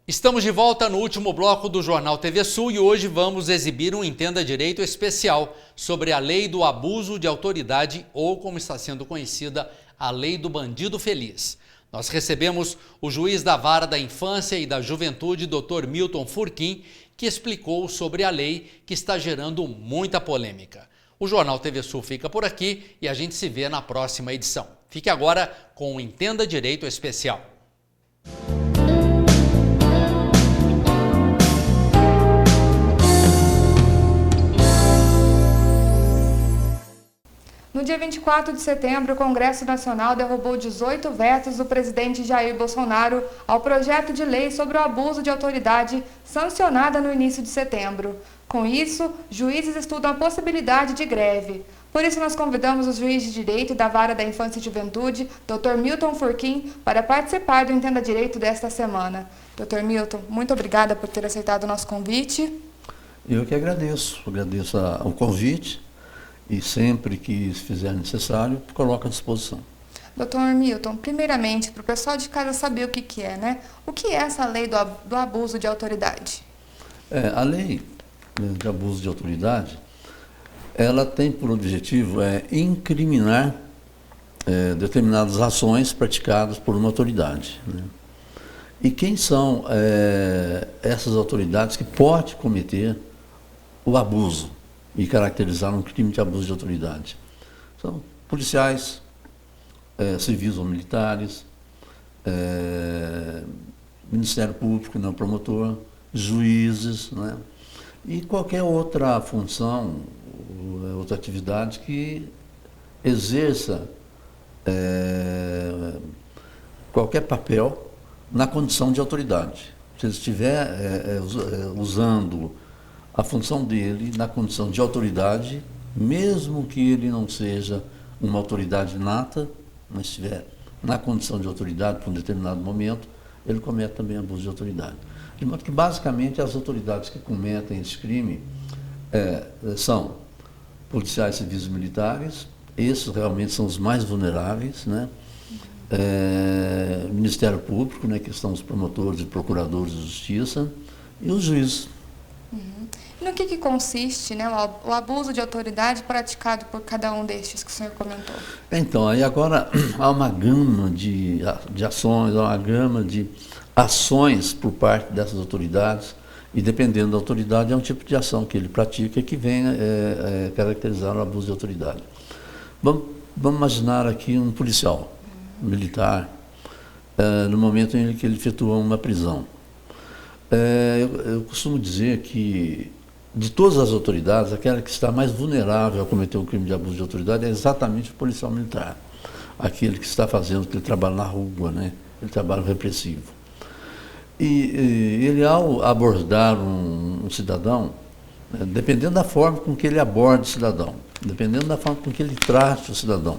Estamos de volta no último bloco do Jornal TV Sul e hoje vamos exibir um Entenda Direito especial sobre a Lei do Abuso de Autoridade, ou como está sendo conhecida, a Lei do Bandido Feliz. Nós recebemos o juiz da Vara da Infância e da Juventude, Dr. Milton Furquim, que explicou sobre a lei que está gerando muita polêmica. O Jornal TV Sul fica por aqui e a gente se vê na próxima edição. Fique agora com o Entenda Direito especial. No dia 24 de setembro, o Congresso Nacional derrubou 18 vetos do presidente Jair Bolsonaro ao projeto de lei sobre o abuso de autoridade sancionada no início de setembro. Com isso, juízes estudam a possibilidade de greve. Por isso, nós convidamos o juiz de direito da Vara da Infância e Juventude, Dr. Milton Furquim, para participar do Entenda Direito desta semana. Dr. Milton, muito obrigada por ter aceitado o nosso convite. Eu que agradeço o convite. E sempre que se fizer necessário, coloco à disposição. Doutor Milton, primeiramente, para o pessoal de casa saber o que é, né? O que é essa lei do abuso de autoridade? A lei de abuso de autoridade, ela tem por objetivo incriminar determinadas ações praticadas por uma autoridade, né? E quem são essas autoridades que podem cometer o abuso e caracterizar um crime de abuso de autoridade? São policiais, civis ou militares, Ministério Público, não promotor, juízes, né? E qualquer outra função, outra atividade que exerça qualquer papel na condição de autoridade. Se ele estiver usando a função dele na condição de autoridade, mesmo que ele não seja uma autoridade nata, mas estiver na condição de autoridade por um determinado momento, ele comete também abuso de autoridade. De modo que, basicamente, as autoridades que cometem esse crime são policiais, civis e militares. Esses realmente são os mais vulneráveis, né? Ministério Público, né, que são os promotores e procuradores de justiça, e os juízes. No que consiste, né, o abuso de autoridade praticado por cada um destes que o senhor comentou? Então, aí agora há uma gama de ações, há uma gama de ações por parte dessas autoridades, e dependendo da autoridade, é um tipo de ação que ele pratica que vem caracterizar o abuso de autoridade. Vamos imaginar aqui um policial militar, no momento em que ele efetua uma prisão. Eu costumo dizer que, de todas as autoridades, aquela que está mais vulnerável a cometer um crime de abuso de autoridade é exatamente o policial militar. Aquele que está fazendo aquele trabalho na rua, né? Aquele trabalho repressivo. E ele, ao abordar um cidadão, dependendo da forma com que ele aborda o cidadão, dependendo da forma com que ele trate o cidadão,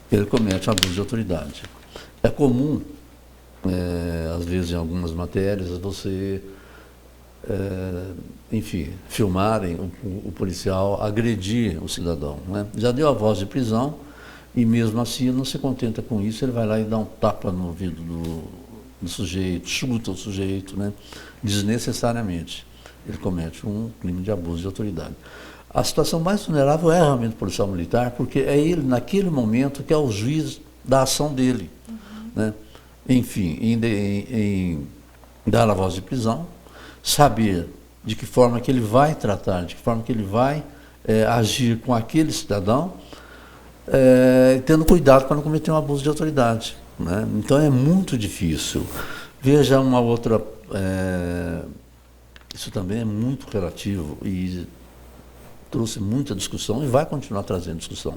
ele comete um abuso de autoridade. É comum, às vezes em algumas matérias, você filmarem o policial agredir o cidadão, né? Já deu a voz de prisão e mesmo assim ele não se contenta com isso, ele vai lá e dá um tapa no ouvido do sujeito, chuta o sujeito, né? Desnecessariamente. Ele comete um crime de abuso de autoridade. A situação mais vulnerável é realmente o policial militar, porque é ele, naquele momento, que é o juiz da ação dele, né? Enfim, em dar a voz de prisão, saber de que forma que ele vai tratar, de que forma que ele vai agir com aquele cidadão, tendo cuidado para não cometer um abuso de autoridade, né? Então é muito difícil. Veja uma outra, isso também é muito relativo e trouxe muita discussão e vai continuar trazendo discussão.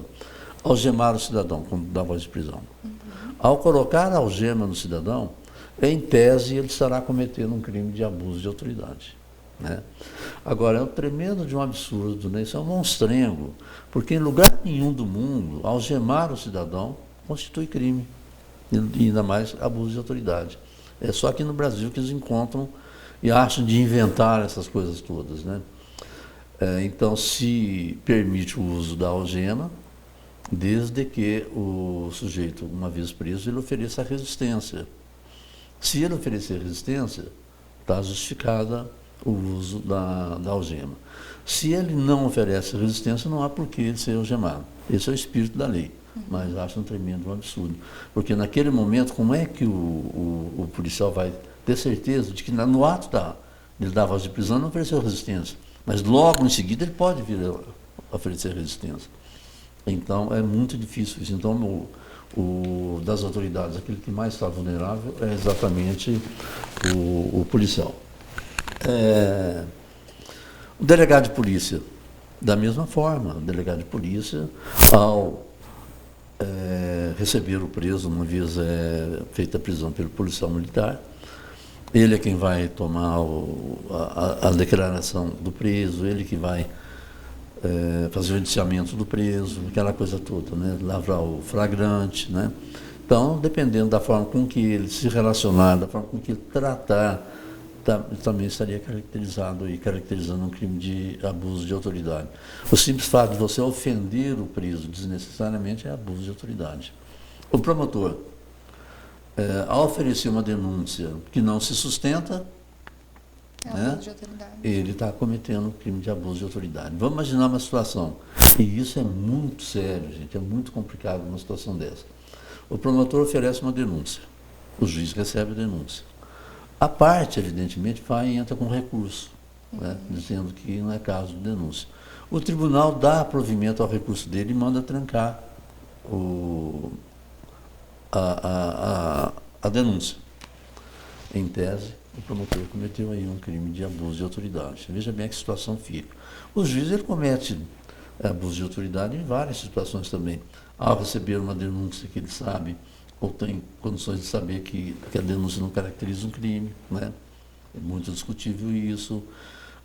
Algemar o cidadão quando dá voz de prisão. Ao colocar a algema no cidadão, em tese, ele estará cometendo um crime de abuso de autoridade, né? Agora, é um tremendo de um absurdo, né? Isso é um monstrengo, porque em lugar nenhum do mundo, algemar o cidadão constitui crime, e ainda mais abuso de autoridade. É só aqui no Brasil que eles encontram e acham de inventar essas coisas todas, né? Então, se permite o uso da algema, desde que o sujeito, uma vez preso, ele ofereça resistência. Se ele oferecer resistência, está justificada o uso da algema. Se ele não oferece resistência, não há por que ele ser algemado. Esse é o espírito da lei, mas acho um tremendo absurdo. Porque naquele momento, como é que o policial vai ter certeza de que no ato de dar voz de prisão não ofereceu resistência, mas logo em seguida ele pode vir a oferecer resistência. Então é muito difícil isso. Então das autoridades, aquele que mais está vulnerável é exatamente o policial. O delegado de polícia, da mesma forma, o delegado de polícia, ao receber o preso, uma vez feita a prisão pelo policial militar, ele é quem vai tomar a declaração do preso, ele que vai fazer o indiciamento do preso, aquela coisa toda, né? Lavrar o flagrante, né? Então, dependendo da forma com que ele se relacionar, da forma com que ele tratar, também estaria caracterizando um crime de abuso de autoridade. O simples fato de você ofender o preso desnecessariamente é abuso de autoridade. O promotor, ao oferecer uma denúncia que não se sustenta, abuso de autoridade. Ele está cometendo um crime de abuso de autoridade. Vamos imaginar uma situação, e isso é muito sério, gente, é muito complicado uma situação dessa. O promotor oferece uma denúncia, o juiz recebe a denúncia. A parte, evidentemente, vai e entra com recurso, né, dizendo que não é caso de denúncia. O tribunal dá provimento ao recurso dele e manda trancar a denúncia. Em tese, o promotor cometeu aí um crime de abuso de autoridade. Veja bem que situação fica. O juiz ele comete abuso de autoridade em várias situações também. Ao receber uma denúncia que ele sabe, ou tem condições de saber que a denúncia não caracteriza um crime, né? É muito discutível isso.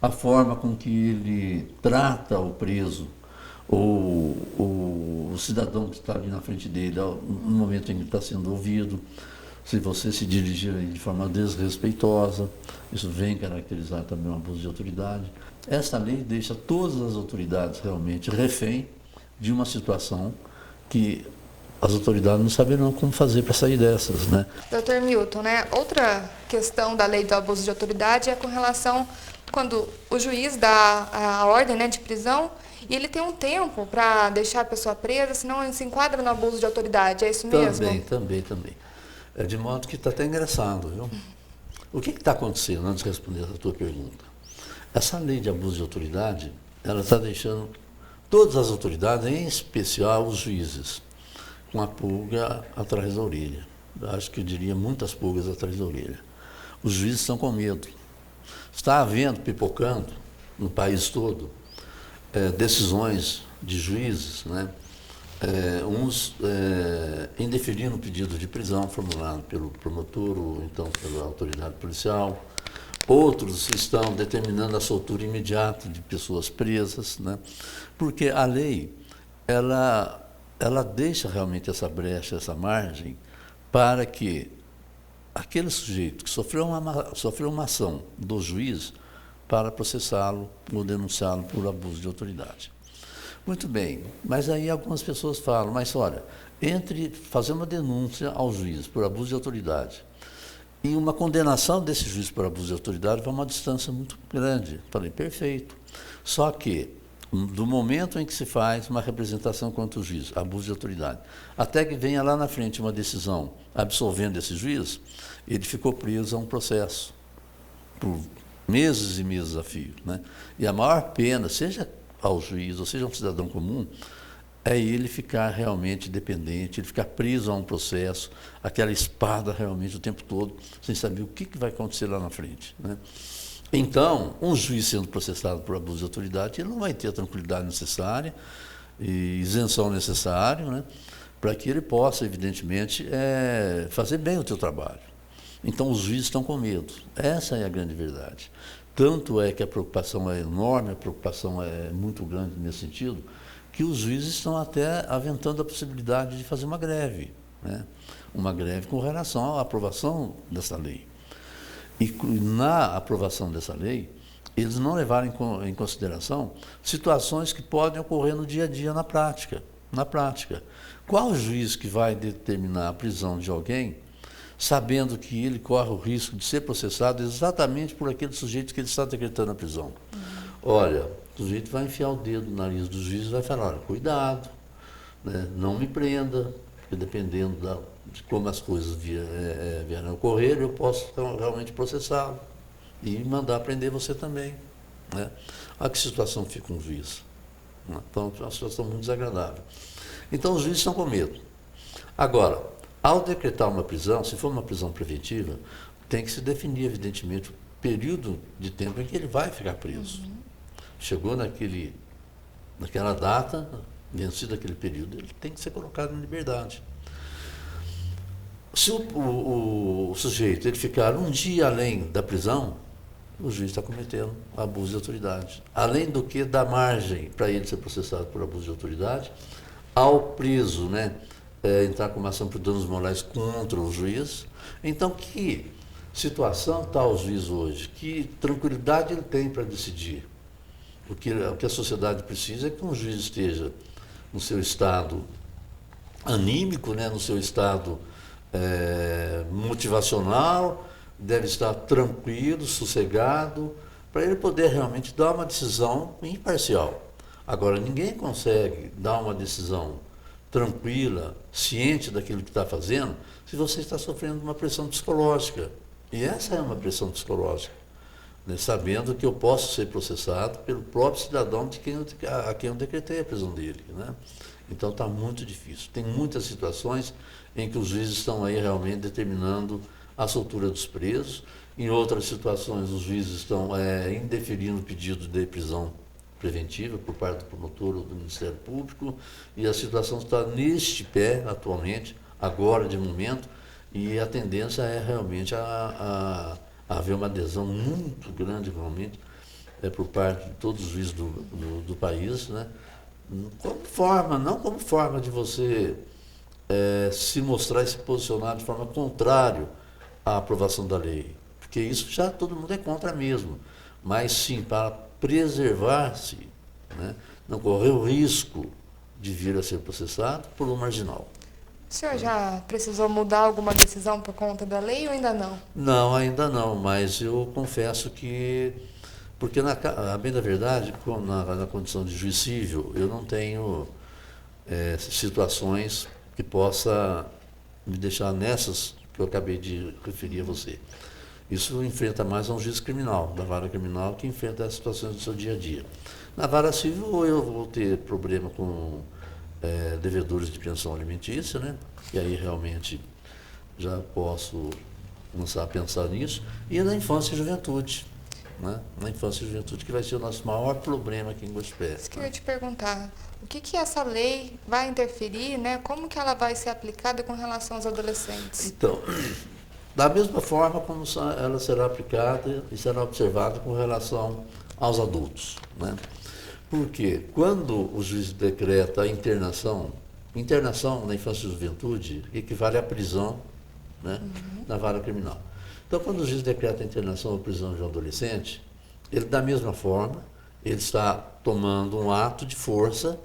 A forma com que ele trata o preso, ou o cidadão que está ali na frente dele, no momento em que ele está sendo ouvido, se você se dirigir de forma desrespeitosa, isso vem caracterizar também um abuso de autoridade. Essa lei deixa todas as autoridades realmente refém de uma situação que as autoridades não saberão como fazer para sair dessas, né? Dr. Milton, né? Outra questão da lei do abuso de autoridade é com relação quando o juiz dá a ordem, né, de prisão e ele tem um tempo para deixar a pessoa presa, senão ele se enquadra no abuso de autoridade, é isso mesmo? Também. De modo que está até engraçado, viu? O que está acontecendo, antes de responder a tua pergunta? Essa lei de abuso de autoridade, ela está deixando todas as autoridades, em especial os juízes, com a pulga atrás da orelha. Acho que eu diria muitas pulgas atrás da orelha. Os juízes estão com medo. Está havendo, pipocando, no país todo, decisões de juízes, né? Uns indeferindo o pedido de prisão formulado pelo promotor ou então pela autoridade policial. Outros estão determinando a soltura imediata de pessoas presas, né? Porque a lei, ela deixa realmente essa brecha, essa margem, para que aquele sujeito que sofreu uma ação do juiz para processá-lo ou denunciá-lo por abuso de autoridade. Muito bem, mas aí algumas pessoas falam, mas olha, entre fazer uma denúncia ao juiz por abuso de autoridade e uma condenação desse juiz por abuso de autoridade vai uma distância muito grande. Falei, perfeito. Só que, do momento em que se faz uma representação contra o juiz, abuso de autoridade, até que venha lá na frente uma decisão absolvendo esse juiz, ele ficou preso a um processo por meses e meses a fio, né? E a maior pena, seja ao juiz, ou seja, um cidadão comum, é ele ficar realmente dependente, ele ficar preso a um processo, aquela espada realmente o tempo todo, sem saber o que vai acontecer lá na frente, né? Então, um juiz sendo processado por abuso de autoridade, ele não vai ter a tranquilidade necessária e isenção necessária, né, para que ele possa, evidentemente, fazer bem o seu trabalho. Então, os juízes estão com medo. Essa é a grande verdade. Tanto é que a preocupação é enorme, a preocupação é muito grande nesse sentido, que os juízes estão até aventando a possibilidade de fazer uma greve, né? Uma greve com relação à aprovação dessa lei. E na aprovação dessa lei, eles não levaram em consideração situações que podem ocorrer no dia a dia na prática. Qual juiz que vai determinar a prisão de alguém sabendo que ele corre o risco de ser processado exatamente por aquele sujeito que ele está decretando a prisão. Olha, o sujeito vai enfiar o dedo no nariz do juiz e vai falar, olha, cuidado, né, não me prenda, porque dependendo de como as coisas vierem a ocorrer, eu posso realmente processá-lo e mandar prender você também. Né? Olha que situação fica um juiz. Então, é uma situação muito desagradável. Então, os juízes estão com medo. Agora, ao decretar uma prisão, se for uma prisão preventiva, tem que se definir, evidentemente, o período de tempo em que ele vai ficar preso. Chegou naquela data, vencido aquele período, ele tem que ser colocado em liberdade. Se o sujeito ele ficar um dia além da prisão, o juiz está cometendo abuso de autoridade. Além do que dá margem para ele ser processado por abuso de autoridade, ao preso, né, entrar com uma ação por danos morais contra o juiz. Então, que situação está o juiz hoje? Que tranquilidade ele tem para decidir? O que a sociedade precisa é que um juiz esteja no seu estado anímico, né, no seu estado motivacional, deve estar tranquilo, sossegado, para ele poder realmente dar uma decisão imparcial. Agora, ninguém consegue dar uma decisão tranquila, ciente daquilo que está fazendo, se você está sofrendo uma pressão psicológica. E essa é uma pressão psicológica, né, sabendo que eu posso ser processado pelo próprio cidadão a quem eu decretei a prisão dele. Né? Então está muito difícil. Tem muitas situações em que os juízes estão aí realmente determinando a soltura dos presos. Em outras situações, os juízes estão indeferindo o pedido de prisão preventiva por parte do promotor ou do Ministério Público, e a situação está neste pé atualmente, agora de momento, e a tendência é realmente a haver uma adesão muito grande, realmente, por parte de todos os juízes do país, né? Não como forma de você se mostrar e se posicionar de forma contrária à aprovação da lei, porque isso já todo mundo é contra mesmo, mas sim para preservar-se, né? Não correr o risco de vir a ser processado por um marginal. O senhor já precisou mudar alguma decisão por conta da lei ou ainda não? Não, ainda não, mas eu confesso que, porque a bem da verdade, na condição de juiz civil, eu não tenho situações que possa me deixar nessas que eu acabei de referir a você. Isso enfrenta mais a um juiz criminal, da vara criminal, que enfrenta as situações do seu dia a dia. Na vara civil, eu vou ter problema com devedores de pensão alimentícia, né? E aí realmente já posso começar a pensar nisso. E na infância e juventude, né? Na infância e juventude, que vai ser o nosso maior problema aqui em Gospé. Isso que eu ia te perguntar. O que essa lei vai interferir, né? Como que ela vai ser aplicada com relação aos adolescentes? Então, da mesma forma como ela será aplicada e será observada com relação aos adultos, né? Porque quando o juiz decreta a internação na infância e juventude equivale à prisão, né, na vara criminal. Então, quando o juiz decreta a internação ou prisão de um adolescente, ele, da mesma forma, ele está tomando um ato de força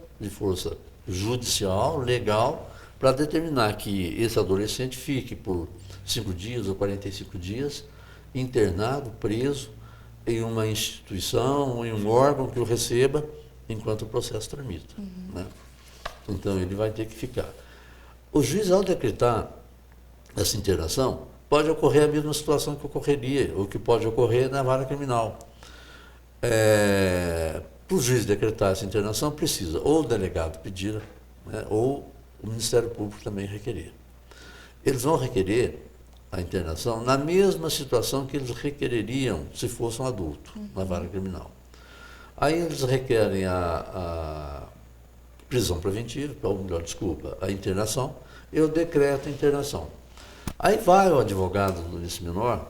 judicial, legal, para determinar que esse adolescente fique por 5 dias ou 45 dias internado, preso, em uma instituição ou em um órgão que o receba enquanto o processo tramita. Né? Então, ele vai ter que ficar. O juiz, ao decretar essa internação, pode ocorrer a mesma situação que ocorreria, ou que pode ocorrer na vara criminal. Para o juiz decretar essa internação, precisa ou o delegado pedir, né, ou o Ministério Público também requerer. Eles vão requerer a internação na mesma situação que eles requereriam se fosse um adulto, na vara criminal. Aí eles requerem a prisão preventiva, ou melhor, desculpa, a internação, eu decreto a internação. Aí vai o advogado desse menor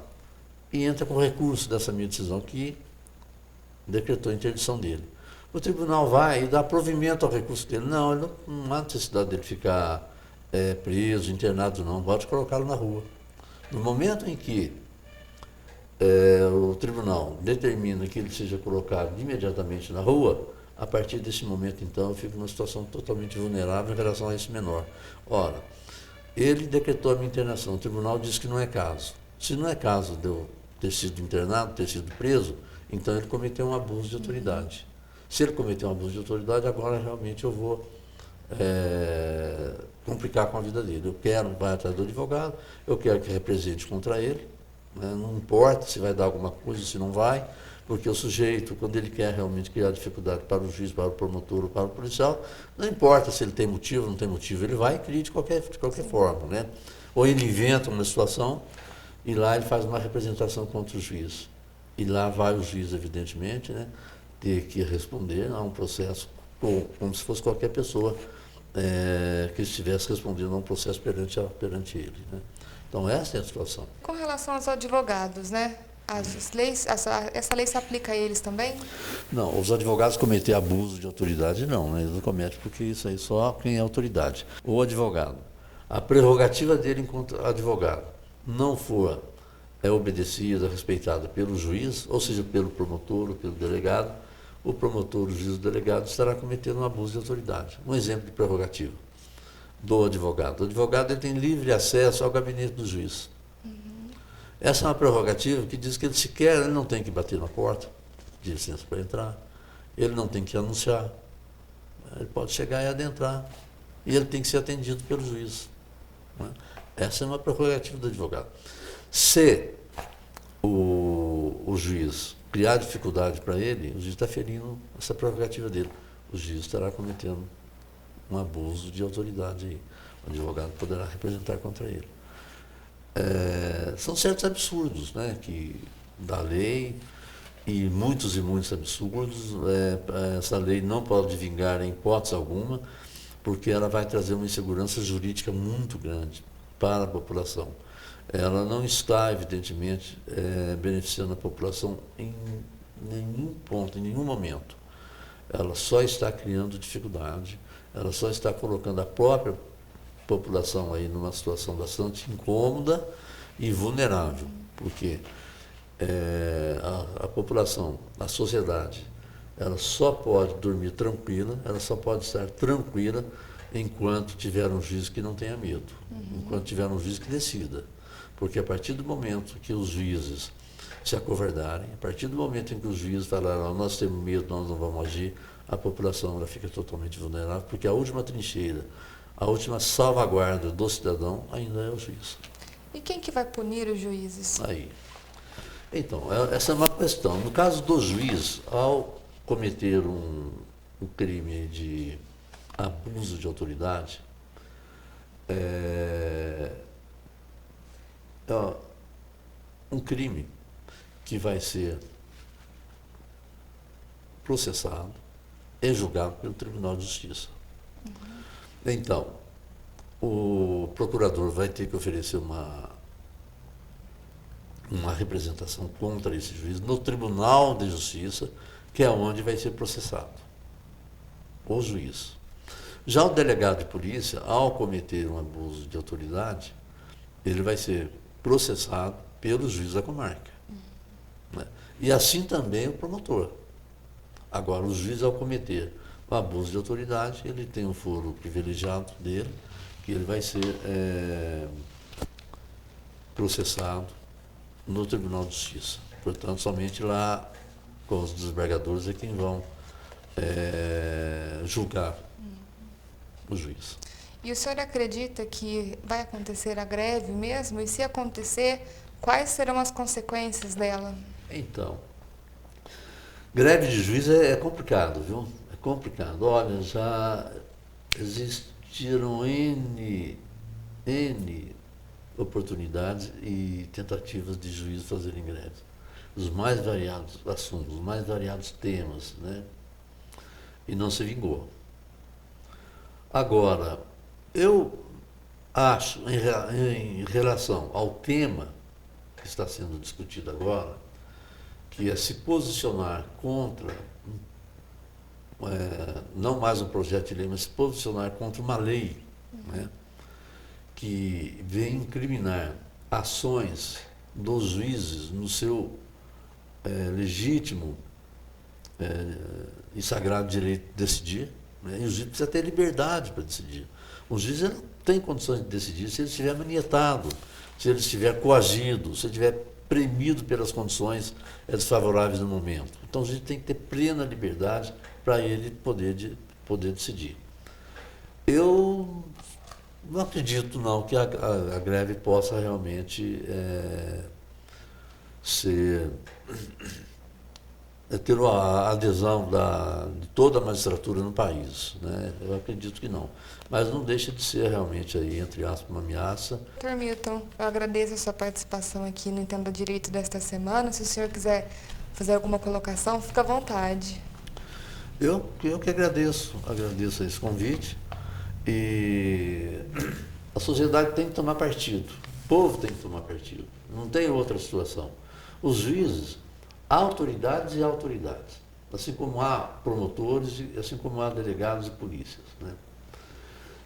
e entra com recurso dessa minha decisão que decretou a interdição dele. O tribunal vai e dá provimento ao recurso dele. Não, ele não há necessidade dele ficar preso, internado, não, pode colocá-lo na rua. No momento em que o tribunal determina que ele seja colocado imediatamente na rua, a partir desse momento, então, eu fico numa situação totalmente vulnerável em relação a esse menor. Ora, Ele decretou a minha internação, o tribunal disse que não é caso. Se não é caso de eu ter sido internado, ter sido preso, então ele cometeu um abuso de autoridade. Se ele cometeu um abuso de autoridade, agora realmente eu vou complicar com a vida dele. Eu quero, vai atrás do advogado, eu quero que represente contra ele, né? Não importa se vai dar alguma coisa, se não vai, porque o sujeito, quando ele quer realmente criar dificuldade para o juiz, para o promotor ou para o policial, não importa se ele tem motivo ou não tem motivo, ele vai e cria de qualquer forma, né? Ou ele inventa uma situação e lá ele faz uma representação contra o juiz. E lá vai o juiz, evidentemente, né, ter que responder a um processo como se fosse qualquer pessoa que estivesse respondendo a um processo perante ele, né? Então essa é a situação. Com relação aos advogados, né? As leis, essa lei se aplica a eles também? Não, os advogados cometer abuso de autoridade não, né? Eles não cometem porque isso aí só quem é autoridade. O advogado, a prerrogativa dele enquanto advogado não for obedecida, respeitada pelo juiz, ou seja, pelo promotor ou pelo delegado, o promotor, o juiz, o delegado estará cometendo um abuso de autoridade. Um exemplo de prerrogativa do advogado. O advogado ele tem livre acesso ao gabinete do juiz. Essa é uma prerrogativa que diz que ele não tem que bater na porta, de licença para entrar, ele não tem que anunciar, ele pode chegar e adentrar, e ele tem que ser atendido pelo juiz, né? Essa é uma prerrogativa do advogado. Se o juiz criar dificuldade para ele, o juiz está ferindo essa prerrogativa dele. O juiz estará cometendo um abuso de autoridade aí. O advogado poderá representar contra ele. São certos absurdos, né, da lei, e muitos absurdos. Essa lei não pode vingar em hipótese alguma, porque ela vai trazer uma insegurança jurídica muito grande para a população. Ela não está, evidentemente, beneficiando a população em nenhum ponto, em nenhum momento. Ela só está criando dificuldade, ela só está colocando a própria população aí numa situação bastante incômoda e vulnerável, porque a população, a sociedade, ela só pode dormir tranquila, ela só pode estar tranquila enquanto tiver um juiz que não tenha medo, enquanto tiver um juiz que decida. Porque a partir do momento que os juízes se acovardarem, a partir do momento em que os juízes falarem, nós temos medo, nós não vamos agir, a população ela fica totalmente vulnerável, porque a última trincheira, a última salvaguarda do cidadão ainda é o juiz. E quem que vai punir os juízes? Aí. Então, essa é uma questão. No caso do juiz, ao cometer um crime de abuso de autoridade, um crime que vai ser processado e julgado pelo Tribunal de Justiça. Então, o procurador vai ter que oferecer uma representação contra esse juiz no Tribunal de Justiça, que é onde vai ser processado o juiz. Já o delegado de polícia, ao cometer um abuso de autoridade, ele vai ser processado pelo juiz da comarca, né? E assim também o promotor. Agora, o juiz, ao cometer o abuso de autoridade, ele tem um foro privilegiado dele, que ele vai ser processado no Tribunal de Justiça. Portanto, somente lá, com os desembargadores, é quem vão julgar o juiz. E o senhor acredita que vai acontecer a greve mesmo? E se acontecer, quais serão as consequências dela? Então, greve de juiz é complicado, viu? É complicado. Olha, já existiram N oportunidades e tentativas de juízes fazerem greve. Os mais variados assuntos, os mais variados temas, né? E não se vingou. Agora, eu acho, em relação ao tema que está sendo discutido agora, que é se posicionar contra, não mais um projeto de lei, mas se posicionar contra uma lei, né, que vem incriminar ações dos juízes no seu legítimo e sagrado direito de decidir, né, e o juiz precisa ter liberdade para decidir. O juiz ele não tem condições de decidir se ele estiver manietado, se ele estiver coagido, se ele estiver premido pelas condições desfavoráveis no momento. Então o juiz tem que ter plena liberdade para ele poder decidir. Eu não acredito não que a greve possa realmente ter a adesão de toda a magistratura no país, né? Eu acredito que não. Mas não deixa de ser realmente, aí, entre aspas, uma ameaça. Dr. Milton, eu agradeço a sua participação aqui no Entenda Direito desta semana. Se o senhor quiser fazer alguma colocação, fica à vontade. Eu que agradeço esse convite. E a sociedade tem que tomar partido, o povo tem que tomar partido, não tem outra situação. Os juízes, há autoridades e autoridades, assim como há promotores, assim como há delegados e polícias, né?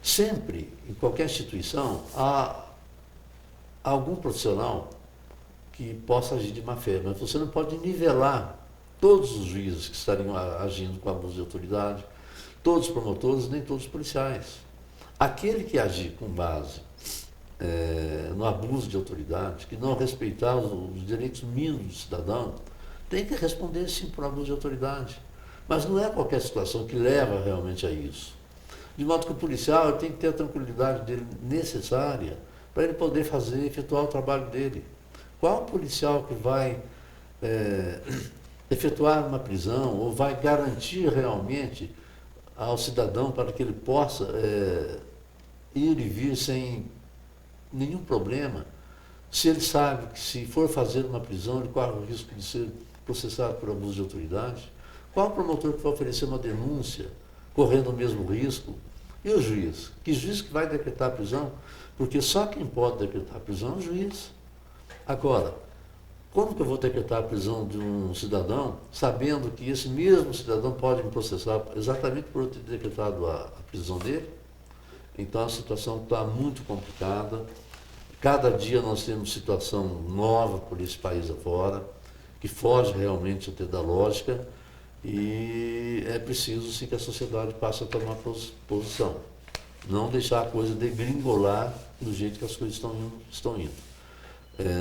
Sempre, em qualquer instituição, há algum profissional que possa agir de má fé, mas você não pode nivelar todos os juízes que estariam agindo com abuso de autoridade, todos os promotores, nem todos os policiais. Aquele que agir com base no abuso de autoridade, que não respeitar os direitos mínimos do cidadão, tem que responder sim por abuso de autoridade. Mas não é qualquer situação que leva realmente a isso. De modo que o policial tem que ter a tranquilidade dele necessária para ele poder efetuar o trabalho dele. Qual policial que vai efetuar uma prisão ou vai garantir realmente ao cidadão para que ele possa ir e vir sem nenhum problema, se ele sabe que se for fazer uma prisão, ele corre o risco de ser processado por abuso de autoridade? Qual o promotor que vai oferecer uma denúncia, correndo o mesmo risco? E o juiz? Que juiz que vai decretar a prisão? Porque só quem pode decretar a prisão é o juiz. Agora, como que eu vou decretar a prisão de um cidadão, sabendo que esse mesmo cidadão pode me processar exatamente por eu ter decretado a prisão dele? Então a situação está muito complicada. Cada dia nós temos situação nova por esse país afora, que foge realmente até da lógica, e é preciso sim que a sociedade passe a tomar posição. Não deixar a coisa degringolar do jeito que as coisas estão indo.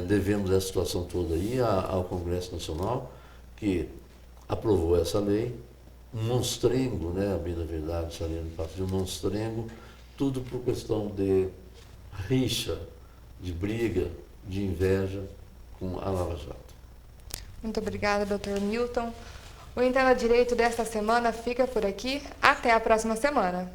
Devemos essa situação toda aí ao Congresso Nacional, que aprovou essa lei, um monstrengo, né, a bem da verdade, saliendo de um monstrengo, tudo por questão de rixa, de briga, de inveja com a Lava Jato. Muito obrigada, Dr. Milton. O Entenda Direito desta semana fica por aqui. Até a próxima semana.